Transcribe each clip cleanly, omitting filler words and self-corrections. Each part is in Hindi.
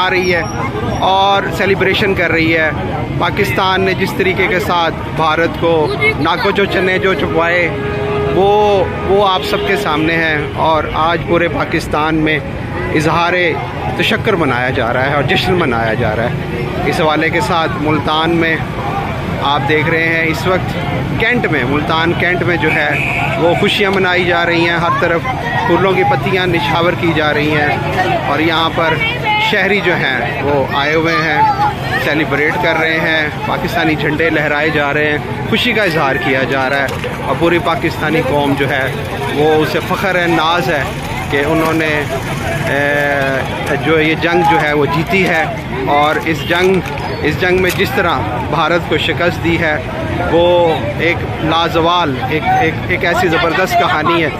आ रही है और सेलिब्रेशन कर रही है। पाकिस्तान ने जिस तरीके के साथ भारत को नाको जो चने जो चुपवाए वो आप सबके सामने है और आज पूरे पाकिस्तान में इजहार तशक्कुर मनाया जा रहा है और जश्न मनाया जा रहा है। इस हवाले के साथ मुल्तान में आप देख रहे हैं इस वक्त कैंट में, मुल्तान कैंट में जो है वो खुशियाँ मनाई जा रही हैं। हर तरफ फूलों की पत्तियाँ निछावर की जा रही हैं और यहाँ पर शहरी जो हैं वो आए हुए हैं, सेलिब्रेट कर रहे हैं, पाकिस्तानी झंडे लहराए जा रहे हैं, खुशी का इजहार किया जा रहा है और पूरी पाकिस्तानी कौम जो है वो उसे फ़ख्र है, नाज है कि उन्होंने जो ये जंग जो है वो जीती है और इस जंग में जिस तरह भारत को शिकस्त दी है वो एक लाजवाल एक ऐसी ज़बरदस्त कहानी है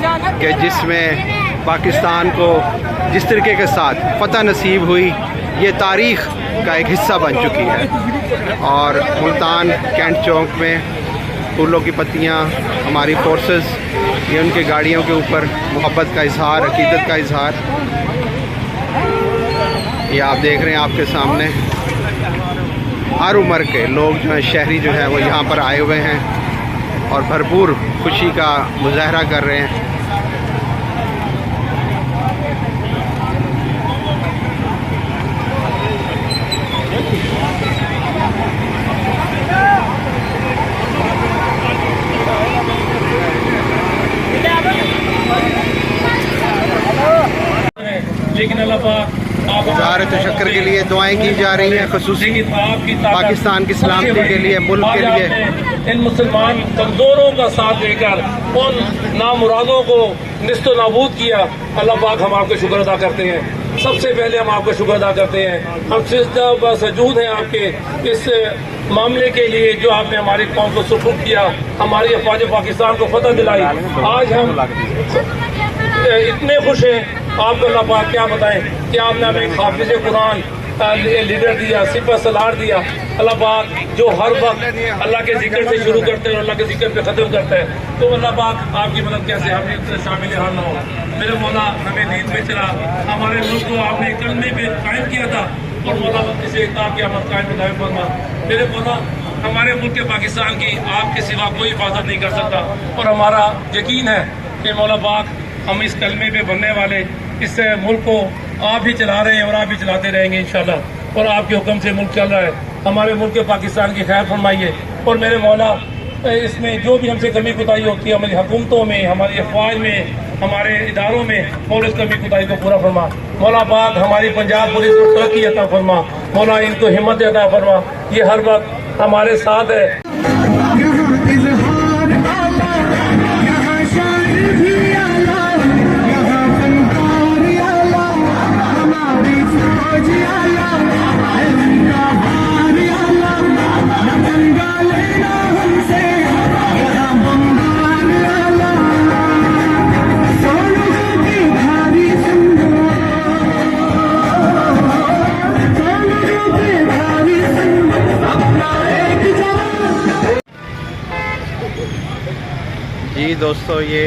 कि जिसमें पाकिस्तान को जिस तरीके के साथ फ़तह नसीब हुई ये तारीख़ का एक हिस्सा बन चुकी है। और मुल्तान कैंट चौक में फूलों की पत्तियाँ, हमारी फोर्सेस, ये उनके गाड़ियों के ऊपर मोहब्बत का इजहार, अकीदत का इजहार, ये आप देख रहे हैं आपके सामने। हर उम्र के लोग जो हैं, शहरी जो हैं वो यहाँ पर आए हुए हैं और भरपूर खुशी का मुजाहरा कर रहे हैं। लेकिन अल्लाह पाक इज़हार तशक्कुर के लिए दुआएं की जा रही हैं, ख़ुसूसी पाकिस्तान की सलामती के लिए, मुल्क के लिए। इन मुसलमान कमज़ोरों का साथ देकर उन नामुरादों को निस्तो नाबूद किया। अल्लाह पाक हम आपका शुक्र अदा करते हैं। सबसे पहले हम आपका शुक्र अदा करते हैं। हम सिजदा सजूद हैं आपके इस मामले के लिए जो आपने हमारी कौम को सुपुर्द किया, हमारी अफवाज पाकिस्तान को फतह दिलाई। आज हम इतने खुश हैं, आपको अल्लाह पाक क्या बताएं कि आपने हमें एक हाफिज़ कुरान लीडर दिया, सिपह सलार दिया। अल्लाह पाक जो हर वक्त अल्लाह के जिक्र से शुरू करते हैं और अल्लाह के जिक्र पे ख़त्म करते हैं, तो अल्लाह पाक आपकी मदद कैसे हमें शामिल हाल ना हो। मेरे मौला हमें नींद में चला, हमारे मुल्क को आपने कलमे पे कायम किया था और मौला इसे क़यामत कायम दायम फरमा। मेरे मौला हमारे मुल्क के पाकिस्तान की आपके सिवा कोई हिफाजत नहीं कर सकता और हमारा यकीन है कि मौला पाक हम इस कलमे पे बनने वाले इस मुल्क को आप ही चला रहे हैं और आप ही चलाते रहेंगे इंशाल्लाह। और आपके हुक्म से मुल्क चल रहा है। हमारे मुल्क के पाकिस्तान की खैर फरमाइए और मेरे मौला इसमें जो भी हमसे कमी कुताही होती है हमारी हुकूमतों में, हमारी अफवाज में, हमारे इदारों में, और इस कमी कुताही को पूरा फरमा। मौला पाक हमारी पंजाब पुलिस को तरक्की अता फरमा। मौला इनको हिम्मत अता फरमा, ये हर वक्त हमारे साथ है। जी दोस्तों, ये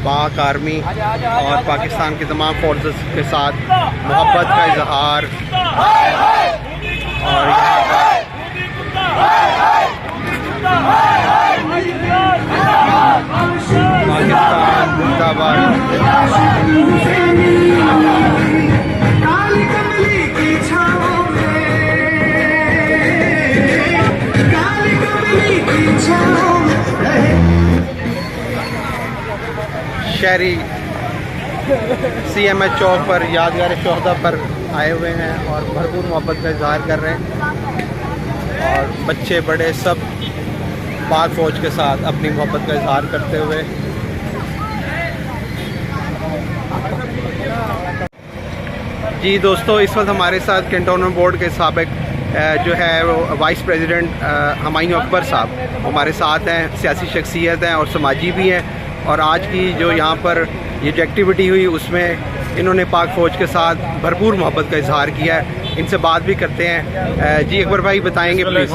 पाक आर्मी और पाकिस्तान की तमाम फोर्सेस के साथ मोहब्बत का इजहार और पाकिस्तान जिंदाबाद। शहरी CMH चौक पर यादगार शोहदा पर आए हुए हैं और भरपूर मोहब्बत का इजहार कर रहे हैं और बच्चे बड़े सब पाक फ़ौज के साथ अपनी मोहब्बत का इजहार करते हुए। जी दोस्तों, इस वक्त हमारे साथ कैंटोनमेंट बोर्ड के साबिक जो है वो वाइस प्रेसिडेंट हुमायूं अकबर साहब हमारे साथ हैं, सियासी शख्सियत हैं और समाजी भी हैं। और आज की जो यहाँ पर ये जो एक्टिविटी हुई उसमें इन्होंने पाक फ़ौज के साथ भरपूर मोहब्बत का इजहार किया है। इनसे बात भी करते हैं। जी अकबर भाई बताएंगे प्लीज़।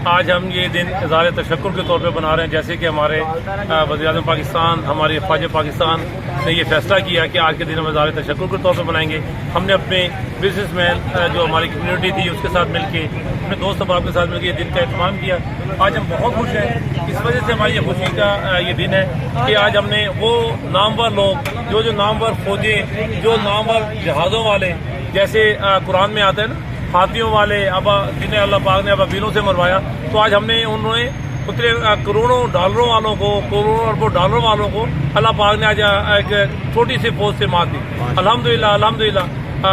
आज हम ये दिन इज़हार तशक्कुर के तौर पे बना रहे हैं, जैसे कि हमारे वज़ीर-ए-आज़म पाकिस्तान, हमारे फ़ौज पाकिस्तान ने ये फैसला किया कि आज के दिन हम इज़हार तशक्कुर के तौर पे बनाएंगे। हमने अपने बिजनेसमैन जो हमारी कम्युनिटी थी उसके साथ मिलके, अपने दोस्त अहबाब के साथ मिलकर ये दिन का एहतमाम किया। आज हम बहुत खुश हैं, इस वजह से हमारी ये खुशी का ये दिन है कि आज हमने वो नामवर लोग जो नामवर फौजें, जो नामवर जहाज़ों वाले, जैसे कुरान में आता है ना, हाथियों वाले अब जिन्हें अल्लाह पाक ने अबाबीलों से मरवाया, तो आज हमने उन्होंने उतने करोड़ों डॉलरों वालों को, करोड़ों अरबों डॉलरों वालों को अल्लाह पाक ने आज एक छोटी सी फौज से मार दी। अल्हम्दुलिल्लाह, अल्हम्दुलिल्लाह।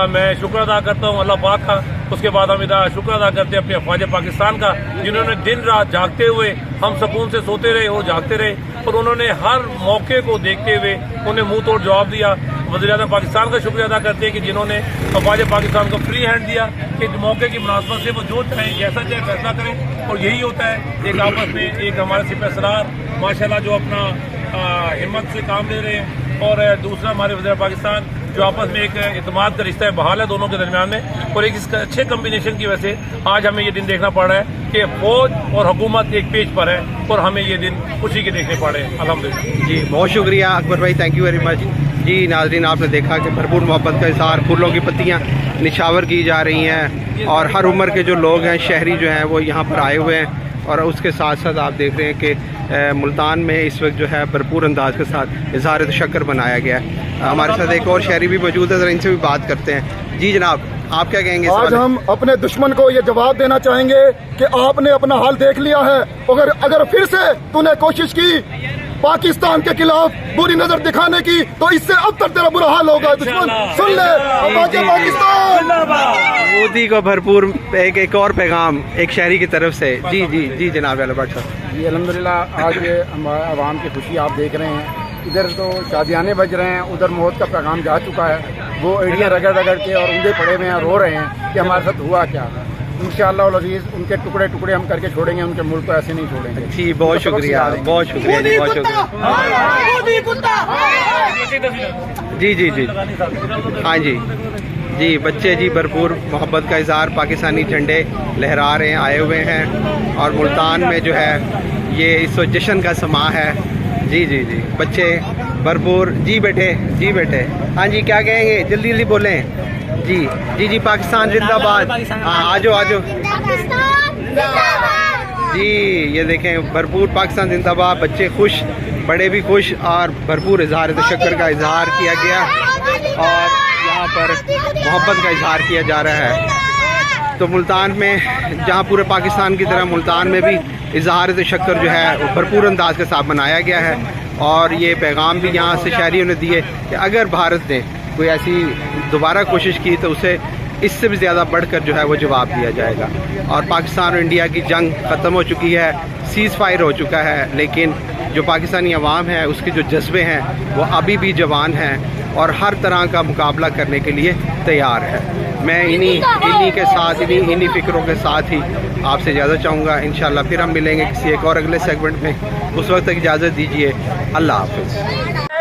मैं शुक्र अदा करता हूँ अल्लाह पाक का। उसके बाद हम शुक्र अदा करते हैं अपने फ़ौज पाकिस्तान का, जिन्होंने दिन रात जागते हुए, हम सुकून से सोते रहे और जागते रहे, और उन्होंने हर मौके को देखते हुए उन्हें मुंह तोड़ जवाब दिया। वज़ीर-ए-आज़म पाकिस्तान का शुक्रिया अदा करते हैं कि जिन्होंने फ़ौज पाकिस्तान को फ्री हैंड दिया कि मौके की मुनासबत से वो जो चाहे, जैसा चाहे फैसला करें। और यही होता है एक आपस में, एक हमारे सिपहसालार माशाल्लाह जो अपना हिम्मत से काम ले रहे हैं, और दूसरा हमारे वज़ीर पाकिस्तान जो आपस में एक इत्मीनान का रिश्ता है बहाल है दोनों के दरमियान में। और एक इसका अच्छे कम्बिनेशन की वजह से आज हमें ये दिन देखना पड़ रहा है कि फौज और हुकूमत एक पेज पर है, और हमें ये दिन खुशी के देखने पड़ रहे हैं। अल्हम्दुलिल्लाह जी, बहुत शुक्रिया अकबर भाई, थैंक यू वेरी मच। जी नाज़रीन, आपने देखा कि भरपूर मोहब्बत का इज़हार, फूलों की पत्तियाँ निछावर की जा रही हैं, और हर उम्र के जो लोग हैं, शहरी जो हैं, वो यहाँ पर आए हुए हैं। और उसके साथ साथ आप देख रहे हैं कि मुल्तान में इस वक्त जो है भरपूर अंदाज के साथ इज़हार तशक्कुर मनाया गया है। हमारे साथ एक और शहरी भी मौजूद है, ज़रा इनसे भी बात करते हैं। जी जनाब, आप क्या कहेंगे? आज हम अपने दुश्मन को ये जवाब देना चाहेंगे कि आपने अपना हाल देख लिया है। अगर फिर से तूने कोशिश की पाकिस्तान के खिलाफ बुरी नजर दिखाने की, तो इससे अब तक तेरा बुरा हाल होगा। दुश्मन सुन ले, पाकिस्तान मोदी को भरपूर एक और पैगाम एक शहरी की तरफ से। जी जी जी जनाब अहलबट साहब। जी अल्हम्दुलिल्लाह, आज ये आवाम की खुशी आप देख रहे हैं। इधर तो शादियाने बज रहे हैं, उधर मौत का पैगाम जा चुका है। वो एड़ियाँ रगड़ रगड़ के और ऊँधे पड़े हुए हैं, रो रहे हैं कि हमारे साथ हुआ क्या। इंशाअल्लाह उल अज़ीज़ उनके टुकड़े टुकड़े हम करके छोड़ेंगे, उनके मुल्क को ऐसे नहीं छोड़ेंगे। जी बहुत शुक्रिया, बहुत शुक्रिया जी, बहुत शुक्रिया। जी जी जी हाँ जी जी, बच्चे जी भरपूर मोहब्बत का इज़हार, पाकिस्तानी झंडे लहरा रहे हैं, आए हुए हैं। और मुल्तान में जो है ये इस वक्त जश्न का समा है। जी जी जी, बच्चे भरपूर। जी बेटे, जी बेटे, हाँ जी क्या कहेंगे? जल्दी जल्दी बोलें। जी जी जी, पाकिस्तान जिंदाबाद। हाँ आ जाओ आ जाओ। जी ये देखें, भरपूर पाकिस्तान जिंदाबाद। बच्चे खुश, बड़े भी खुश, और भरपूर इज़हार तशक्कुर का इज़हार किया गया, और यहाँ पर मोहब्बत का इज़हार किया जा रहा है। तो मुल्तान में, जहाँ पूरे पाकिस्तान की तरह मुल्तान में भी इज़हार तशक्कुर जो है भरपूर अंदाज के साथ मनाया गया है। और ये पैगाम भी यहाँ से शहरियों ने दिए कि अगर भारत ने कोई ऐसी दोबारा कोशिश की तो उसे इससे भी ज़्यादा बढ़कर जो है वो जवाब दिया जाएगा। और पाकिस्तान और इंडिया की जंग ख़त्म हो चुकी है, सीज़ फायर हो चुका है, लेकिन जो पाकिस्तानी अवाम है उसके जो जज्बे हैं वो अभी भी जवान हैं और हर तरह का मुकाबला करने के लिए तैयार है। मैं इन्हीं के साथ, इन्हीं फ़िक्रों के साथ ही आपसे इजाज़त चाहूँगा। इंशाल्लाह फिर हम मिलेंगे किसी एक और अगले सेगमेंट में। उस वक्त तक इजाज़त दीजिए। अल्लाह हाफ़िज़।